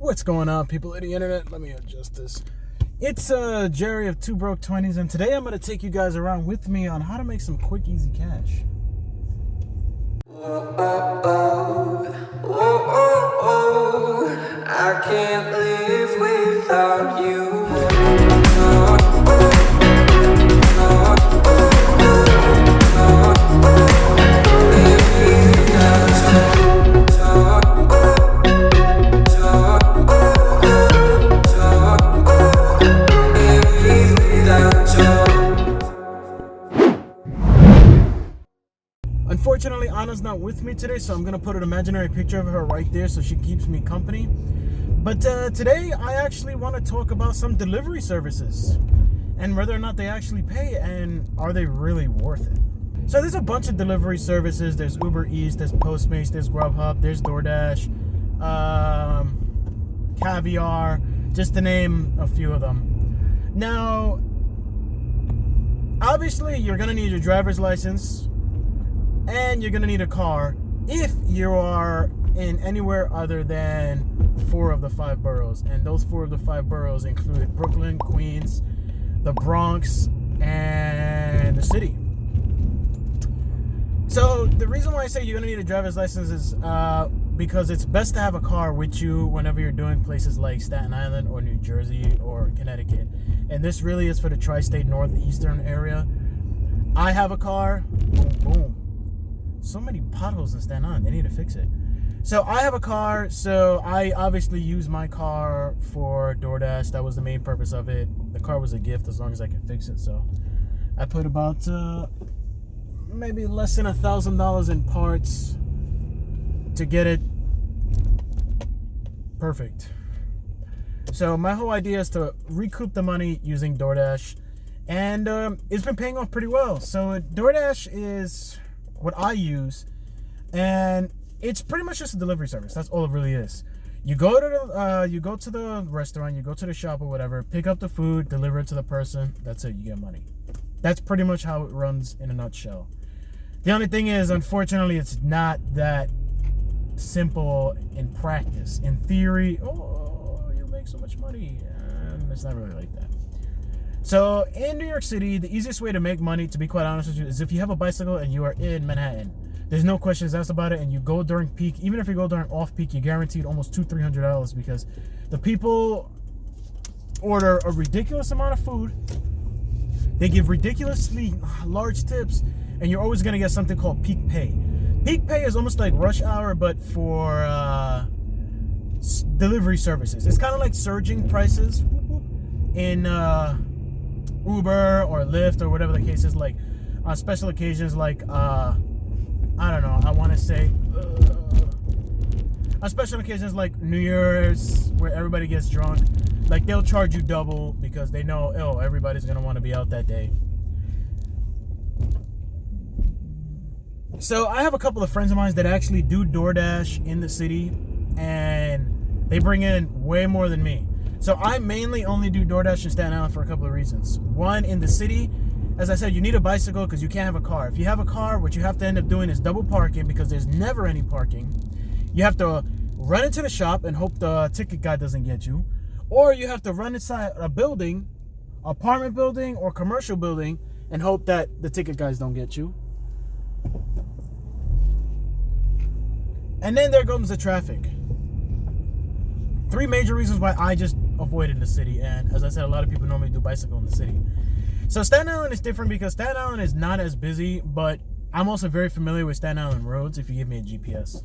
What's going on, people of the internet? Let me adjust this. It's Jerry of Two Broke 20s, and today I'm going to take you guys around with me on how to make some quick, easy cash. I can't live without you. Unfortunately, Anna's not with me today, so I'm going to put an imaginary picture of her right there so she keeps me company. But today, I actually want to talk about some delivery services and whether or not they actually pay and are they really worth it. So there's a bunch of delivery services. There's Uber Eats, there's Postmates, there's Grubhub, there's Doordash, Caviar, just to name a few of them. Now, obviously, you're going to need your driver's license. And you're going to need a car if you are in anywhere other than 4 of the 5 boroughs. And those 4 of the 5 boroughs include Brooklyn, Queens, the Bronx, and the city. So the reason why I say you're going to need a driver's license is because it's best to have a car with you whenever you're doing places like Staten Island or New Jersey or Connecticut. And this really is for the tri-state northeastern area. I have a car. Boom, boom. So many potholes in Staten Island. They need to fix it. So I have a car. So I obviously use my car for DoorDash. That was the main purpose of it. The car was a gift as long as I could fix it. So I put about maybe less than $1,000 in parts to get it perfect. So my whole idea is to recoup the money using DoorDash. And it's been paying off pretty well. So DoorDash is what I use, and it's pretty much just a delivery service. That's all it really is. You go to the restaurant, you go to the shop or whatever, pick up the food, deliver it to the person. That's it. You get money. That's pretty much how it runs in a nutshell. The only thing is, unfortunately, it's not that simple in practice. In theory, you make so much money, and it's not really like that. So in New York City, the easiest way to make money, to be quite honest with you, is if you have a bicycle and you are in Manhattan. There's no questions asked about it, and you go during peak. Even if you go during off-peak, you're guaranteed almost $200-300 because the people order a ridiculous amount of food. They give ridiculously large tips, and you're always going to get something called peak pay. Peak pay is almost like rush hour, but for delivery services. It's kind of like surging prices in Uber or Lyft or whatever the case is, like on special occasions like I don't know, I want to say on special occasions like New Year's, where everybody gets drunk, like they'll charge you double because they know everybody's gonna want to be out that day. So I have a couple of friends of mine that actually do DoorDash in the city, and they bring in way more than me. So I mainly only do DoorDash in Staten Island for a couple of reasons. One, in the city, as I said, you need a bicycle because you can't have a car. If you have a car, what you have to end up doing is double parking because there's never any parking. You have to run into the shop and hope the ticket guy doesn't get you. Or you have to run inside a building, apartment building or commercial building, and hope that the ticket guys don't get you. And then there comes the traffic. 3 major reasons why I just avoided the city, and as I said, a lot of people normally do bicycle in the city. So Staten Island is different because Staten Island is not as busy, but I'm also very familiar with Staten Island roads if you give me a GPS.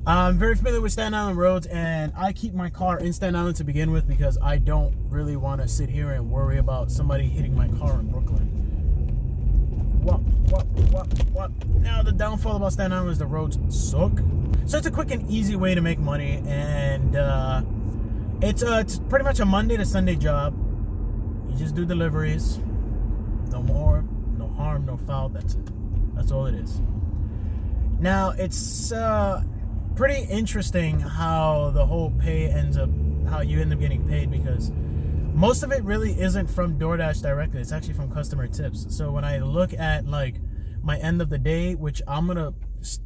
I'm very familiar with Staten Island roads, and I keep my car in Staten Island to begin with because I don't really want to sit here and worry about somebody hitting my car in Brooklyn. What? Now the downfall about Staten Island is the roads suck. So it's a quick and easy way to make money, and it's pretty much a Monday to Sunday job. You just do deliveries. No more, no harm, no foul. That's it. That's all it is. Now it's pretty interesting how the whole pay how you end up getting paid, because most of it really isn't from DoorDash directly. It's actually from customer tips. So when I look at like my end of the day, which I'm gonna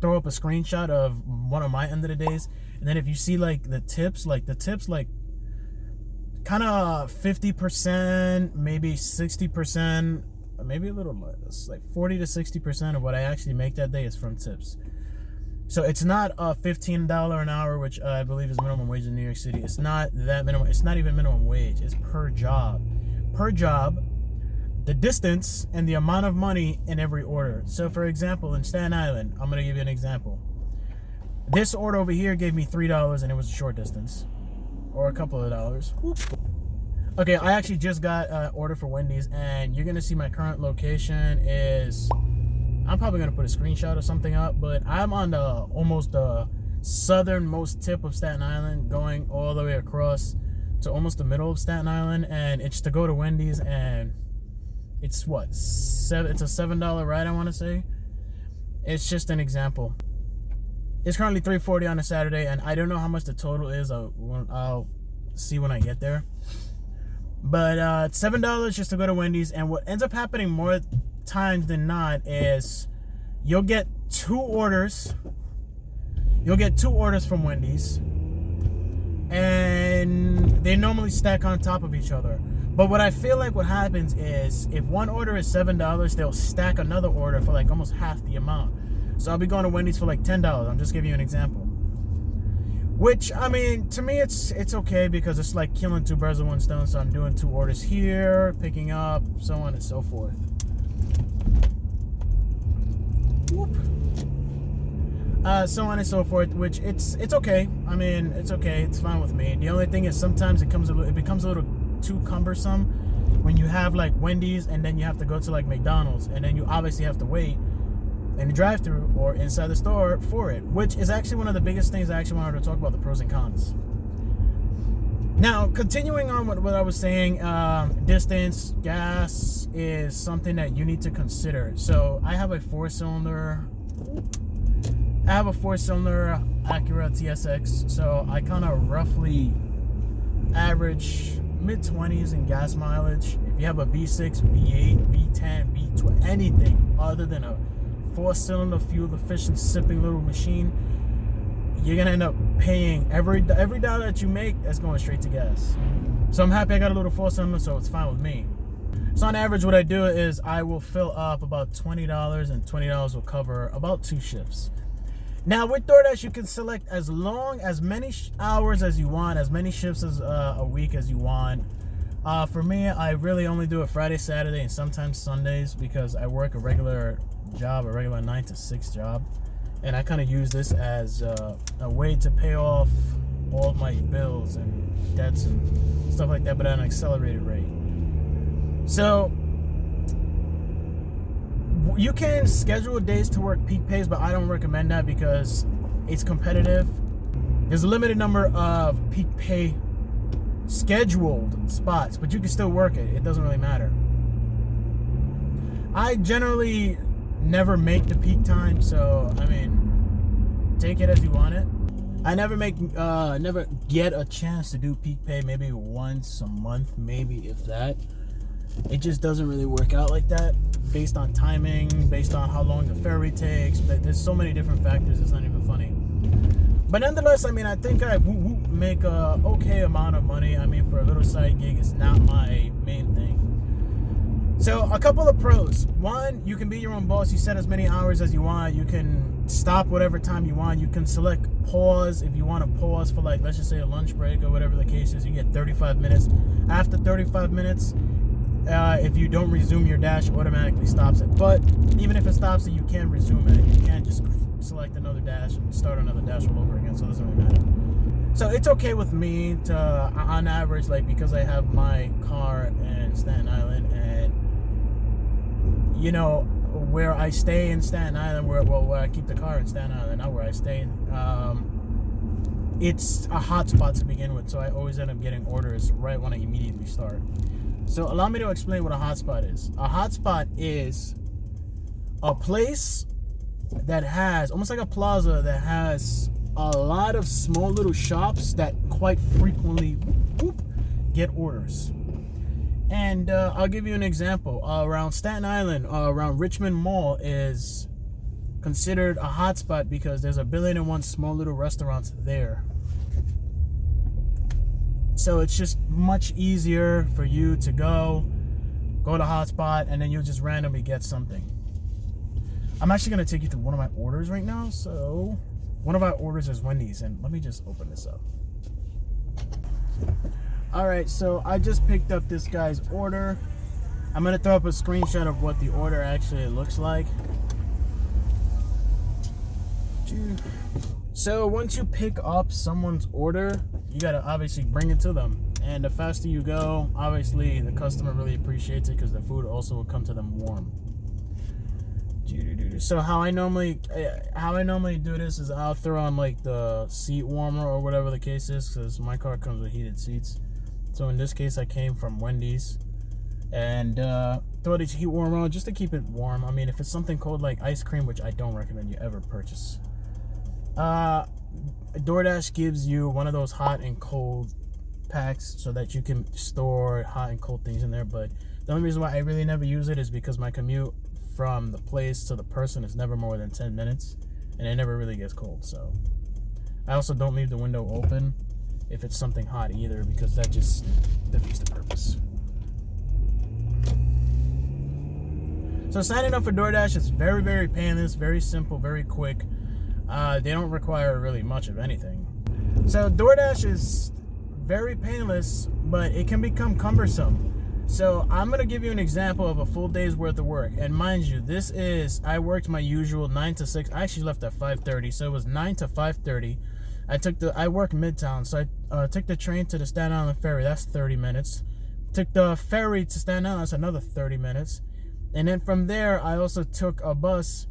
throw up a screenshot of one of my end of the days, And then if you see like the tips like kind of 50%, maybe 60%, maybe a little less, like 40 to 60% of what I actually make that day is from tips. So it's not a $15 an hour, which I believe is minimum wage in New York City. It's not that minimum. It's not even minimum wage. It's per job. Per job, the distance and the amount of money in every order. So for example, in Staten Island, I'm going to give you an example. This order over here gave me $3 and it was a short distance. Or a couple of dollars. Okay, I actually just got an order for Wendy's, and you're going to see my current location is... I'm probably going to put a screenshot or something up, but I'm on the almost the southernmost tip of Staten Island, going all the way across to almost the middle of Staten Island, and it's to go to Wendy's, and it's what? It's a $7 ride, I want to say. It's just an example. It's currently $3.40 on a Saturday, and I don't know how much the total is. I'll see when I get there. But it's $7 just to go to Wendy's, and what ends up happening more times than not is you'll get two orders. You'll get two orders from Wendy's, and they normally stack on top of each other. But what I feel like what happens is if one order is $7, they'll stack another order for like almost half the amount. So I'll be going to Wendy's for like $10. I'm just giving you an example. Which, I mean, to me, it's okay because it's like killing two birds with one stone. So I'm doing two orders here, picking up, so on and so forth. Whoop. So on and so forth, which it's okay. I mean, it's okay. It's fine with me. The only thing is sometimes it becomes a little too cumbersome when you have like Wendy's and then you have to go to like McDonald's and then you obviously have to wait in the drive-thru or inside the store for it, which is actually one of the biggest things I actually wanted to talk about, the pros and cons. Now, continuing on with what I was saying, distance, gas is something that you need to consider. So I have a four-cylinder Acura TSX, so I kind of roughly average mid-20s in gas mileage. If you have a V6, V8, V10, V12, anything other than a four-cylinder fuel-efficient sipping little machine, you're gonna end up paying every dollar that you make that's going straight to gas. So I'm happy I got a little four-cylinder, so it's fine with me. So on average, what I do is I will fill up about $20, and $20 will cover about 2 shifts. Now with DoorDash, you can select as many hours as you want, as many shifts as a week as you want. For me, I really only do it Friday, Saturday, and sometimes Sundays because I work a regular job, a regular 9 to 6 job, and I kind of use this as a way to pay off all of my bills and debts and stuff like that, but at an accelerated rate. So you can schedule days to work peak pays, but I don't recommend that because it's competitive. There's a limited number of peak pay scheduled spots, but you can still work it. It doesn't really matter. I generally never make the peak time, so I mean, take it as you want it. I never get a chance to do peak pay, maybe once a month, maybe if that. It just doesn't really work out like that, based on timing, based on how long the ferry takes. But there's so many different factors, it's not even funny. But nonetheless, I mean, I think I make a okay amount of money. I mean, for a little side gig, it's not my main thing. So a couple of pros. One, you can be your own boss. You set as many hours as you want. You can stop whatever time you want. You can select pause if you want to pause for, like, let's just say a lunch break or whatever the case is. You get 35 minutes. After 35 minutes, if you don't resume your dash, it automatically stops it. But even if it stops it, you can resume it. You can't just select another dash and start another dash all over again, so it doesn't really matter. So it's okay with me to, on average, like, because I have my car in Staten Island, and you know, where I stay in Staten Island, where I keep the car in Staten Island, not where I stay, it's a hot spot to begin with, so I always end up getting orders right when I immediately start. So allow me to explain what a hotspot is. A hotspot is a place that has, almost like a plaza, that has a lot of small little shops that quite frequently get orders. And I'll give you an example. Around Staten Island, around Richmond Mall is considered a hotspot because there's 1,000,001 small little restaurants there. So it's just much easier for you to go to hotspot, and then you'll just randomly get something. I'm actually going to take you through one of my orders right now. So one of our orders is Wendy's, and let me just open this up. All right, so I just picked up this guy's order. I'm going to throw up a screenshot of what the order actually looks like. So once you pick up someone's order, you got to obviously bring it to them. And the faster you go, obviously the customer really appreciates it because the food also will come to them warm. So how I normally do this is I'll throw on like the seat warmer or whatever the case is, because my car comes with heated seats. So in this case, I came from Wendy's and throw the heat warmer on just to keep it warm. I mean, if it's something cold like ice cream, which I don't recommend you ever purchase. Doordash gives you one of those hot and cold packs so that you can store hot and cold things in there. But the only reason why I really never use it is because my commute from the place to the person is never more than 10 minutes, and it never really gets cold. So I also don't leave the window open if it's something hot either, because that just defeats the purpose. So signing up for Doordash is very, very painless, very simple, very quick. They don't require really much of anything. So Doordash is very painless, but it can become cumbersome. So I'm going to give you an example of a full day's worth of work. And mind you, I worked my usual 9 to 6. I actually left at 5:30, so it was 9 to 5:30. I work Midtown, so I took the train to the Staten Island ferry. That's 30 minutes. Took the ferry to Staten Island. That's another 30 minutes. And then from there, I also took a bus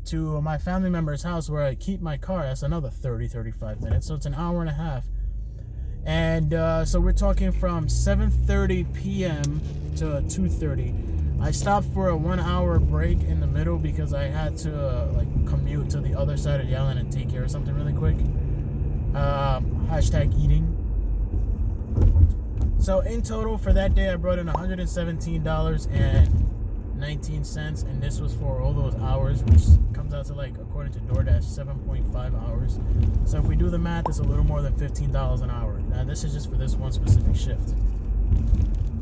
to my family member's house where I keep my car. That's another 35 minutes. So it's an hour and a half. And so we're talking from 7:30 p.m. to 2:30. I stopped for a 1 hour break in the middle because I had to commute to the other side of the island and take care of something really quick. Hashtag eating. So in total for that day, I brought in $117.19, and this was for all those hours, which comes out to, according to Doordash, 7.5 hours. So if we do the math, it's a little more than $15 an hour. Now this is just for this one specific shift.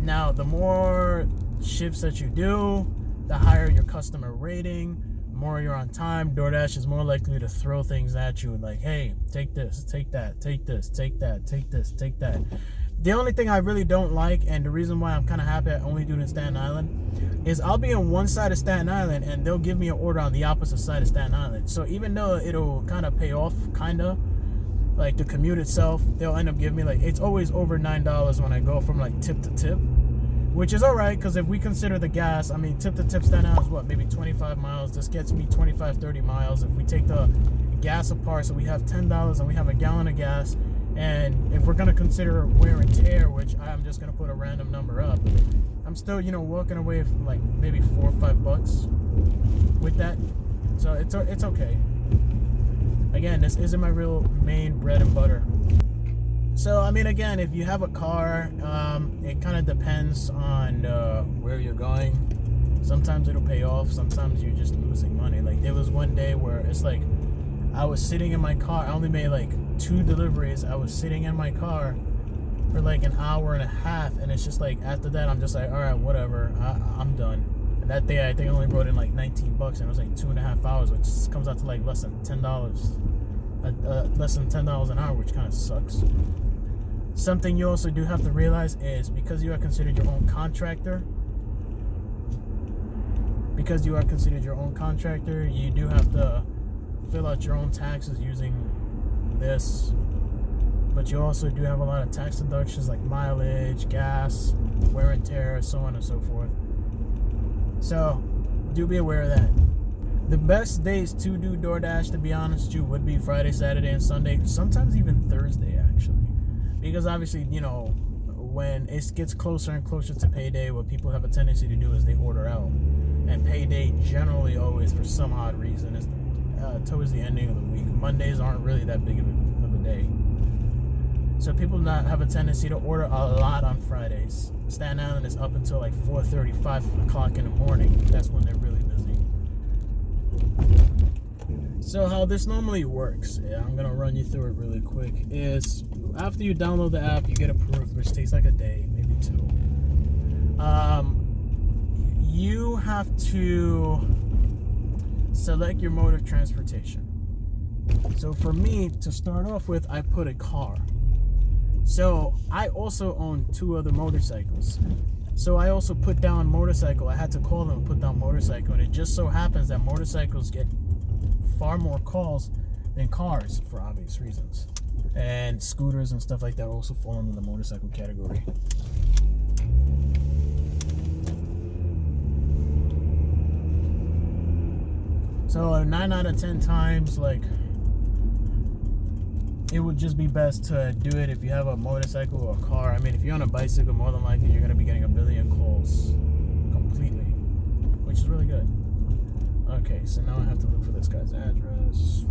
Now the more shifts that you do, the higher your customer rating, the more you're on time. Doordash is more likely to throw things at you like, hey, take this, take that, take this, take that, take this, take that. The only thing I really don't like, and the reason why I'm kind of happy I only do it in Staten Island, is I'll be on one side of Staten Island and they'll give me an order on the opposite side of Staten Island. So even though it'll kind of pay off, like the commute itself, they'll end up giving me it's always over $9 when I go from tip to tip, which is all right, because if we consider the gas, I mean, tip to tip Staten Island is what, maybe 25 miles. This gets me 25, 30 miles. If we take the gas apart, so we have $10 and we have a gallon of gas. And if we're going to consider wear and tear, which I'm just going to put a random number up, I'm still, walking away from maybe $4 or $5 with that. So it's okay. Again, this isn't my real main bread and butter. So, I mean, again, if you have a car, it kind of depends on where you're going. Sometimes it'll pay off. Sometimes you're just losing money. There was one day where it's I was sitting in my car. I only made 2 deliveries. I was sitting in my car for an hour and a half, and it's just after that I'm just all right, whatever, I'm done. And that day I think I only brought in $19, and it was 2.5 hours, which comes out to less than $10, less than $10 an hour, which kind of sucks. Something you also do have to realize is because you are considered your own contractor, you do have to fill out your own taxes using this, but you also do have a lot of tax deductions like mileage, gas, wear and tear, so on and so forth. So do be aware of that. The best days to do Doordash, to be honest with you, would be Friday, Saturday, and Sunday. Sometimes even Thursday, actually, because obviously, when it gets closer and closer to payday, what people have a tendency to do is they order out, and payday generally always, for some odd reason, is towards the ending of the week. Mondays aren't really that big of a day. So people have a tendency to order a lot on Fridays. Staten Island is up until 4:30, 5 o'clock in the morning. That's when they're really busy. So how this normally works, I'm gonna run you through it really quick, is after you download the app, you get approved, which takes like a day, maybe 2. You have to select your mode of transportation. So for me, to start off with, I put a car. So I also own 2 other motorcycles. So I also put down motorcycle. I had to call them and put down motorcycle. And it just so happens that motorcycles get far more calls than cars for obvious reasons. And scooters and stuff like that also fall into the motorcycle category. So 9 out of 10 times, like, it would just be best to do it if you have a motorcycle or a car. I mean, if you're on a bicycle, more than likely you're going to be getting a billion calls completely, which is really good. Okay, so now I have to look for this guy's address.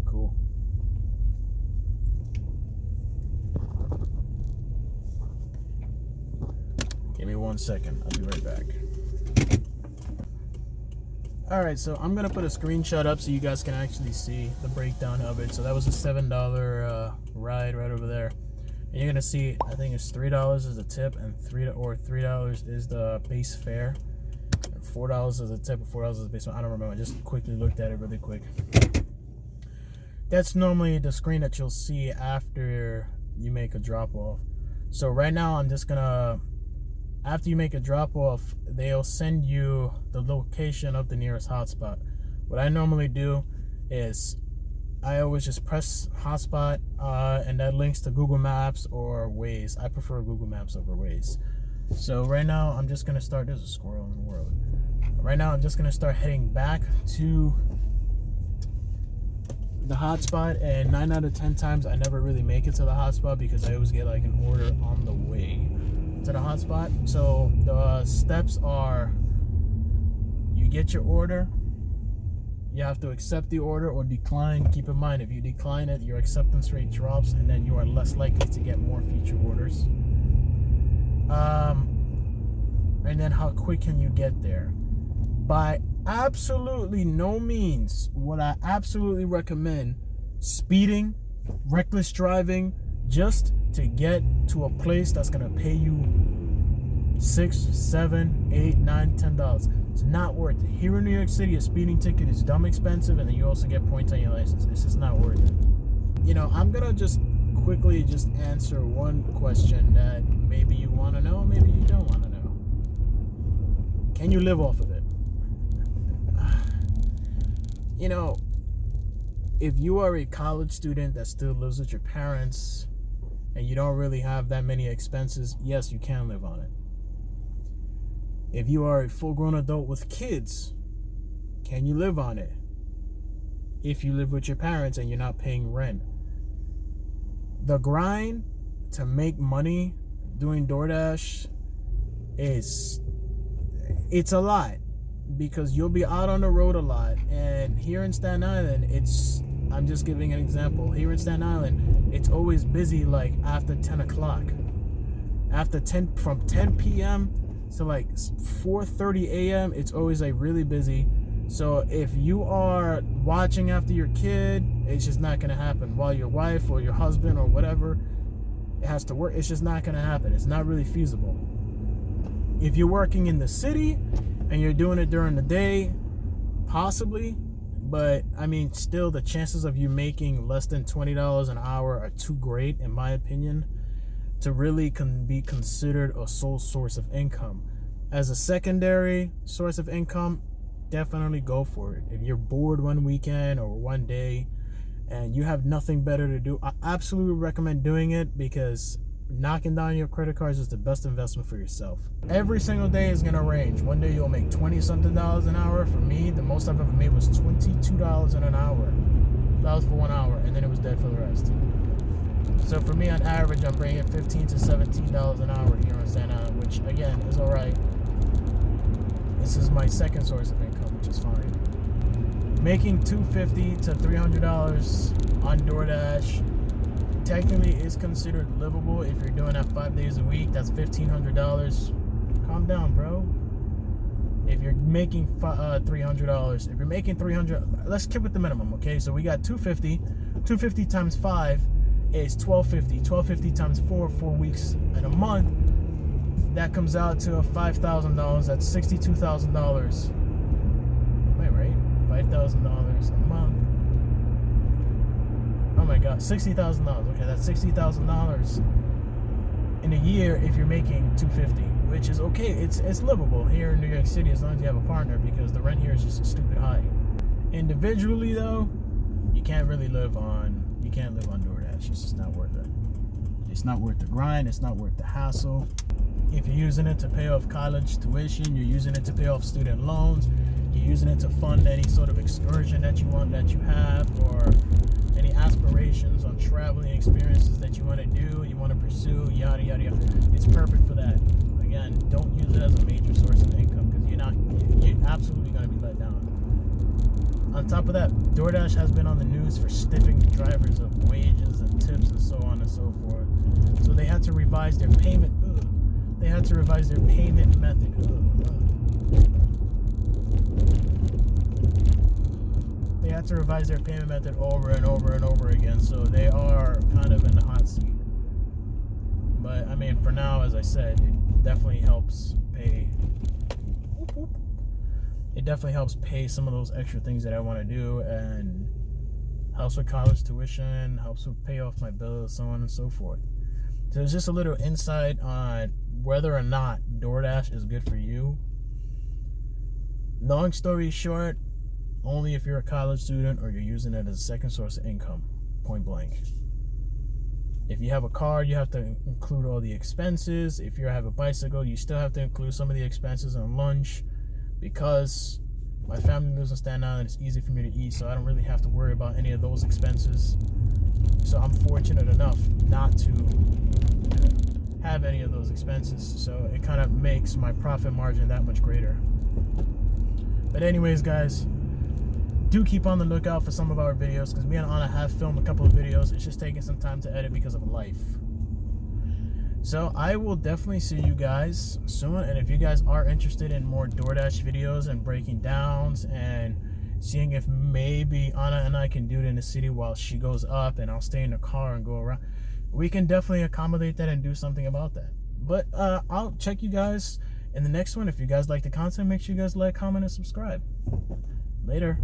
Cool. Give me 1 second. I'll be right back. Alright, so I'm going to put a screenshot up so you guys can actually see the breakdown of it. So that was a $7 ride right over there. And you're going to see, I think it's $3 is the tip and $3 is the base fare. And $4 is the tip and $4 is the base fare. I don't remember. I just quickly looked at it really quick. That's normally the screen that you'll see after you make a drop off. So right now I'm just going to, after you make a drop off, they'll send you the location of the nearest hotspot. What I normally do is I always just press hotspot and that links to Google Maps or Waze. I prefer Google Maps over Waze. So right now I'm just gonna start, there's a squirrel in the world. Right now I'm just gonna start heading back to the hotspot, and 9 out of 10 times I never really make it to the hotspot because I always get like an order on the way to the hotspot. So the steps are, you get your order, you have to accept the order or decline. Keep in mind, if you decline it, your acceptance rate drops and then you are less likely to get more future orders. And then how quick can you get there? By absolutely no means would I absolutely recommend speeding, reckless driving, just to get to a place that's gonna pay you $6, $7, $8, $9, $10. It's not worth it. Here in New York City, a speeding ticket is dumb expensive, and then you also get points on your license. It's just not worth it. You know, I'm gonna just quickly just answer one question that maybe you want to know, maybe you don't want to know. Can you live off of it? You know, if you are a college student that still lives with your parents and you don't really have that many expenses, yes, you can live on it. If you are a full-grown adult with kids, can you live on it? If you live with your parents and you're not paying rent. The grind to make money doing Doordash it's a lot, because you'll be out on the road a lot. And here in Staten Island, I'm just giving an example. Here in Staten Island, it's always busy like after 10 o'clock. From 10 p.m. to like 4:30 a.m., it's always like really busy. So if you are watching after your kid, it's just not gonna happen. While your wife or your husband or whatever, it has to work, it's just not gonna happen. It's not really feasible. If you're working in the city and you're doing it during the day, possibly, but I mean, still the chances of you making less than $20 an hour are too great, in my opinion, to really be considered a sole source of income. As a secondary source of income, definitely go for it. If you're bored one weekend or one day and you have nothing better to do, I absolutely recommend doing it, because knocking down your credit cards is the best investment for yourself. Every single day is gonna range. One day you'll make $20-something an hour. For me, the most I've ever made was $22 an hour. That was for 1 hour, and then it was dead for the rest. So for me, on average, I'm bringing $15 to $17 an hour here on Staten Island, which again is all right. This is my second source of income, which is fine. Making $250 to $300 on Doordash technically is considered livable if you're doing that 5 days a week. That's $1,500. Calm down, bro. If you're making $300, if you're making $300, let's keep with the minimum, okay? So we got $250 times 5 is $1,250. $1,250 times 4 weeks in a month. That comes out to $5,000. That's $62,000. Wait, right? $5,000 a month. Oh my God, $60,000. Okay, that's $60,000 in a year if you're making $250, which is okay. It's livable here in New York City as long as you have a partner, because the rent here is just stupid high. Individually though, you can't live on DoorDash. It's just not worth it. It's not worth the grind. It's not worth the hassle. If you're using it to pay off college tuition, you're using it to pay off student loans, you're using it to fund any sort of excursion that you have, or any aspirations on traveling experiences that you want to do, you want to pursue, yada yada yada. It's perfect for that. Again, don't use it as a major source of income, because you're absolutely going to be let down. On top of that, DoorDash has been on the news for stiffing drivers of wages and tips and so on and so forth. So they had to revise their payment. They had to revise their payment method. They had to revise their payment method over and over and over again. So they are kind of in the hot seat. But I mean, for now, as I said, it definitely helps pay. It definitely helps pay some of those extra things that I want to do, and helps with college tuition, helps with pay off my bills, so on and so forth. So it's just a little insight on whether or not DoorDash is good for you. Long story short, only if you're a college student or you're using it as a second source of income, point blank. If you have a car, you have to include all the expenses. If you have a bicycle, you still have to include some of the expenses on lunch, because my family lives in Staten Island. It's easy for me to eat, so I don't really have to worry about any of those expenses. So I'm fortunate enough not to have any of those expenses, so it kind of makes my profit margin that much greater. But anyways, guys, do keep on the lookout for some of our videos, because me and Anna have filmed a couple of videos. It's just taking some time to edit because of life. So I will definitely see you guys soon, and if you guys are interested in more DoorDash videos and breaking downs and seeing if maybe Anna and I can do it in the city while she goes up and I'll stay in the car and go around, we can definitely accommodate that and do something about that. But I'll check you guys in the next one. If you guys like the content, make sure you guys like, comment, and subscribe. Later.